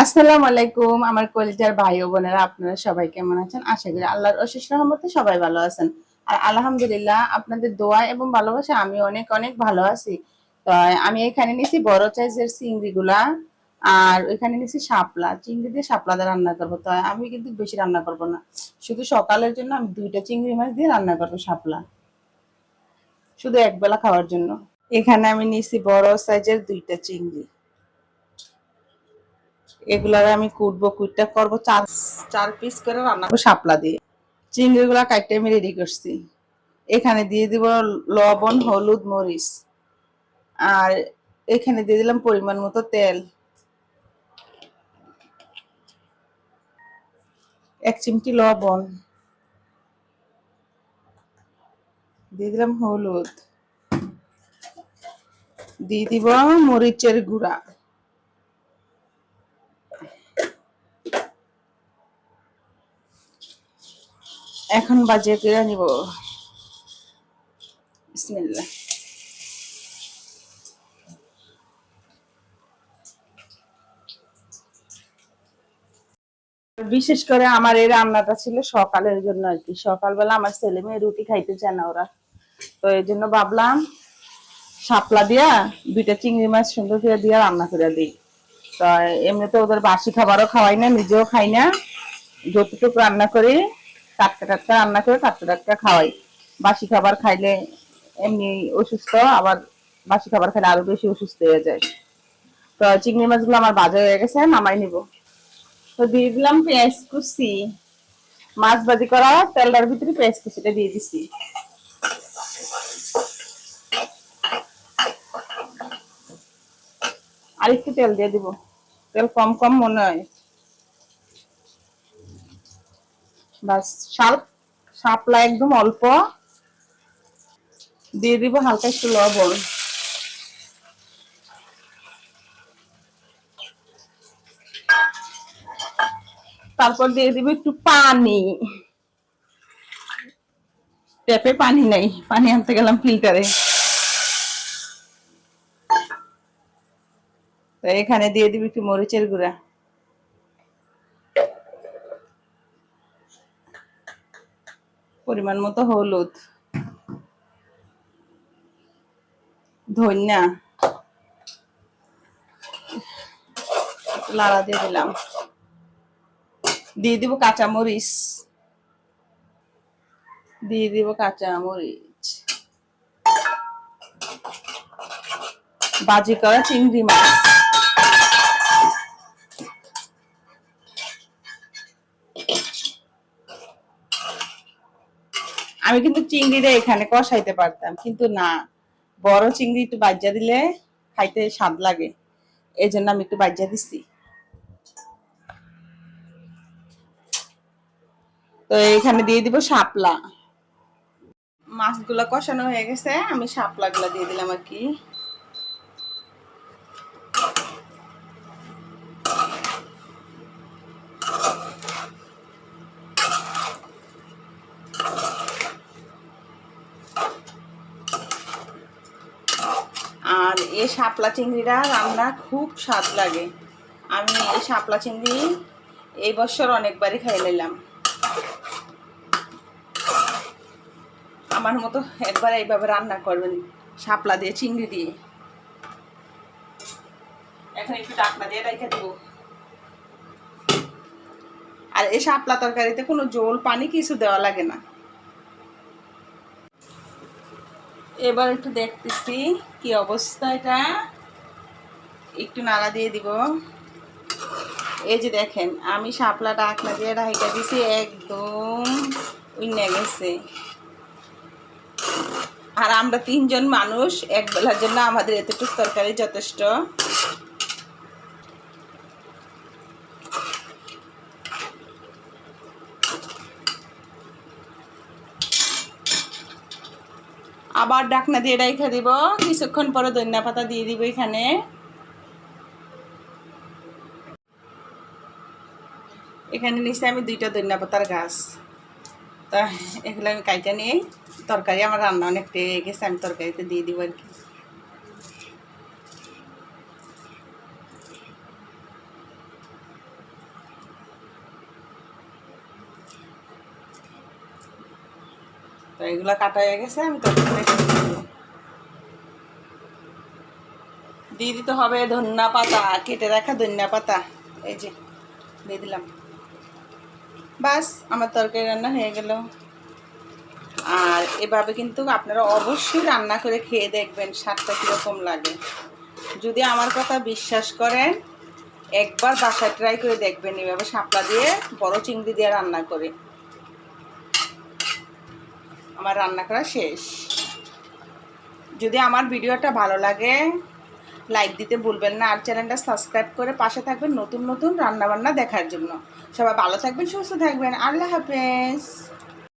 আসসালামু আলাইকুম আমার কলিজার ভাই ও বোনেরা, আপনারা সবাই কেমন আছেন? আশা করি আল্লাহর অশেষ রহমতে সবাই ভালো আছেন। আর আলহামদুলিল্লাহ আপনাদের দোয়া এবং ভালোবাসা আমি অনেক অনেক ভালো আছি। তো আমি এখানে নিছি বড় সাইজের চিংড়িগুলা, আর ওইখানে নিছি শাপলা। চিংড়ি দিয়ে শাপলা দিয়ে রান্না করবো। তো আমি কিন্তু বেশি রান্না করব না, শুধু সকালের জন্য আমি 2টা চিংড়ি মাছ দিয়ে রান্না করবো শাপলা, শুধু একবেলা খাওয়ার জন্য। এখানে আমি নিছি বড় সাইজের 2টা চিংড়ি। এগুলার আমি কুটবো, কুটটা করবো চার চার পিস করে রান্না করবো শাপলা দিয়ে। চিংড়িগুলা কাটতে আমি রেডি করছি। এখানে দিয়ে দিব লবণ, হলুদ, মরিচ, আর এখানে দিয়ে দিলাম পরিমাণ মতো তেল, 1 চিমটি লবণ, দিয়ে দিলাম হলুদ, দিয়ে দিব মরিচের গুঁড়া, এখন বাজিয়ে করে নিব। বিসমিল্লাহ। বিশেষ করে আমার এই রান্নাটা ছিল সকালের জন্য আর কি। সকালবেলা আমার ছেলে মেয়ে রুটি খাইতে চায় না ওরা, তো এই জন্য ভাবলাম শাপলা দিয়া 2টা চিংড়ি মাছ সুন্দর করে দিয়া রান্না করে দিই। তো এমনিতে ওদের বাসি খাবারও খাওয়াই না, নিজেও খাই না। যতটুকু রান্না করি টাটকা টাটকা রান্না করে টাটকা টাটকা খাওয়াই। বাসি খাবার খাইলে এমনি অসুস্থ, আবার বাসি খাবার খাইলে আরো বেশি অসুস্থ হয়ে যায়। তো চিংড়ি মাছগুলো আমার ভাজা হয়ে গেছে, নামাই নিব। তো দিয়ে দিলাম পেঁয়াজ কুচি, মাছ ভাজি করা তেলটার ভিতরে পেঁয়াজ কুচিটা দিয়ে দিছি। আর একটু তেল দিয়ে দিব, তেল কম কম মনে হয়। বাস, শাপলা একদম অল্প, দিয়ে দিব হালকা একটু লবণ, তারপর দিয়ে দিব একটু পানি। ট্যাপে পানি নাই, পানি আনতে গেলাম ফিল্টারে। তো এখানে দিয়ে দিব একটু মরিচের গুঁড়া, পরিমাণ মতো হলুদ, ধনিয়া, লাড়া দিয়ে দিলাম। দিয়ে দিব কাঁচা মরিচ, দিয়ে দিব কাঁচা মরিচ, ভাজি করা চিংড়ি মাছ, আমি কিন্তু চিংড়িটা এখানে কষাইতে পারতাম, কিন্তু না, বড় চিংড়ি একটু বাজ্যা দিলে খাইতে স্বাদ লাগে, এই জন্য আমি একটু বাজ্যা দিচ্ছি। তো এখানে দিয়ে দিব শাপলা। মাছগুলা কষানো হয়ে গেছে, আমি শাপলা গুলা দিয়ে দিলাম আর কি। আর এই শাপলা চিংড়িটা রান্না খুব স্বাদ লাগে। আমি এই শাপলা চিংড়ি এই বছর অনেকবারই খাই নিলাম। আমার মতো একবার এইভাবে রান্না করবেন, শাপলা দিয়ে চিংড়ি দিয়ে। এখন একটু ঢাকনা দিয়ে রেখে দেবো। আর এই শাপলা তরকারিতে কোনো জল পানি কিছু দেওয়া লাগে না। এবার একটু দেখতেছি কি অবস্থা, এটা একটু নাড়া দিয়ে দিব। এই যে দেখেন, আমি শাপলা ঢাকনা দিয়ে ঢাকা দিছি, একদম উইন্না গেছে। আর আমরা 3জন মানুষ, এক বেলার জন্য আমাদের এতটুকু তরকারি যথেষ্ট। আবার ঢাকনা দিয়ে রেখে দিব, কিছুক্ষণ পরে ধনিয়া পাতা দিয়ে দিব। এখানে এখানে নিচে আমি 2টা ধনিয়া পাতার গাছ, তা এগুলো আমি কাইটা নিয়ে, তরকারি আমার রান্না অনেকটা হয়ে গেছে, আমি তরকারিতে দিয়ে দিব আর কি। এগুলা কাটা হয়ে গেছে, আমি তখন দিয়ে দিতে হবে ধনিয়া পাতা, কেটে রাখা ধনিয়া পাতা, এই যে দিয়ে দিলাম। বাস আমার তরকারি রান্না হয়ে গেল। আর এভাবে কিন্তু আপনারা অবশ্যই রান্না করে খেয়ে দেখবেন স্বাদটা কীরকম লাগে। যদি আমার কথা বিশ্বাস করেন, একবার বাসায় ট্রাই করে দেখবেন এভাবে শাপলা দিয়ে বড় চিংড়ি দিয়ে রান্না করে। আমার রান্না করা শেষ। যদি আমার ভিডিওটা ভালো লাগে লাইক দিতে ভুলবেন না, আর চ্যানেলটা সাবস্ক্রাইব করে পাশে থাকবেন নতুন নতুন রান্নাবান্না দেখার জন্য। সবাই ভালো থাকবেন, সুস্থ থাকবেন। আল্লাহ হাফেজ।